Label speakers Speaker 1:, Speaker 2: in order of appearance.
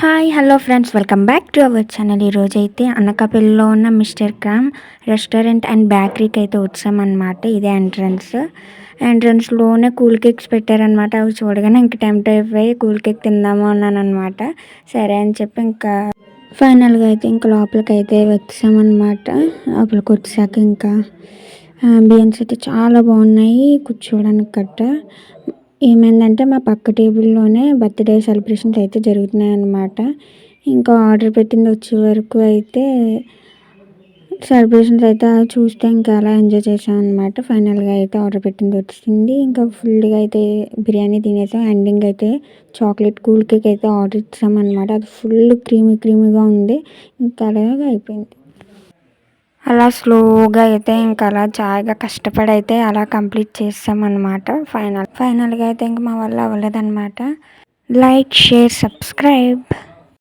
Speaker 1: Hi hello friends, welcome back to our channel. ఈరోజైతే అనకాపల్లిలో ఉన్న మిస్టర్ క్రామ్ రెస్టారెంట్ అండ్ బేకరీకి అయితే వచ్చామన్నమాట. ఇదే ఎంట్రన్స్లోనే కూల్ కేక్స్ పెట్టారనమాట. అవి చూడగానే ఇంక టెంప్ట్ అయిపోయి కూల్ కేక్ తిందాము అన్నాను అనమాట. సరే అని చెప్పి ఇంకా ఫైనల్గా అయితే ఇంకా లోపలికి అయితే వచ్చామన్నమాట. లోపలికి వచ్చాక ఇంకా బియ్యన్స్ అయితే చాలా బాగున్నాయి కూర్చోవడానికి గట్ట. ఏమైందంటే మా పక్క టేబుల్లోనే బర్త్డే సెలబ్రేషన్స్ అయితే జరుగుతున్నాయి అన్నమాట. ఇంకా ఆర్డర్ పెట్టింది వచ్చే వరకు అయితే సెలబ్రేషన్స్ అయితే చూస్తే ఇంకా అలా ఎంజాయ్ చేసాం అనమాట. ఫైనల్గా అయితే ఆర్డర్ పెట్టింది వచ్చింది. ఇంకా ఫుల్గా అయితే బిర్యానీ తినేసాం. ఎండింగ్ అయితే చాక్లెట్ కూల్ కేక్ అయితే ఆర్డర్ ఇచ్చామన్నమాట. అది ఫుల్ క్రీమీగా ఉంది. ఇంకా అలాగా అయిపోయింది. అలా స్లోగా అయితే ఇంకా అలా చాయగా కష్టపడి అయితే అలా కంప్లీట్ చేసామన్నమాట. ఫైనల్గా అయితే ఇంక మా వల్ల అవ్వలేదన్నమాట. Like, share, subscribe.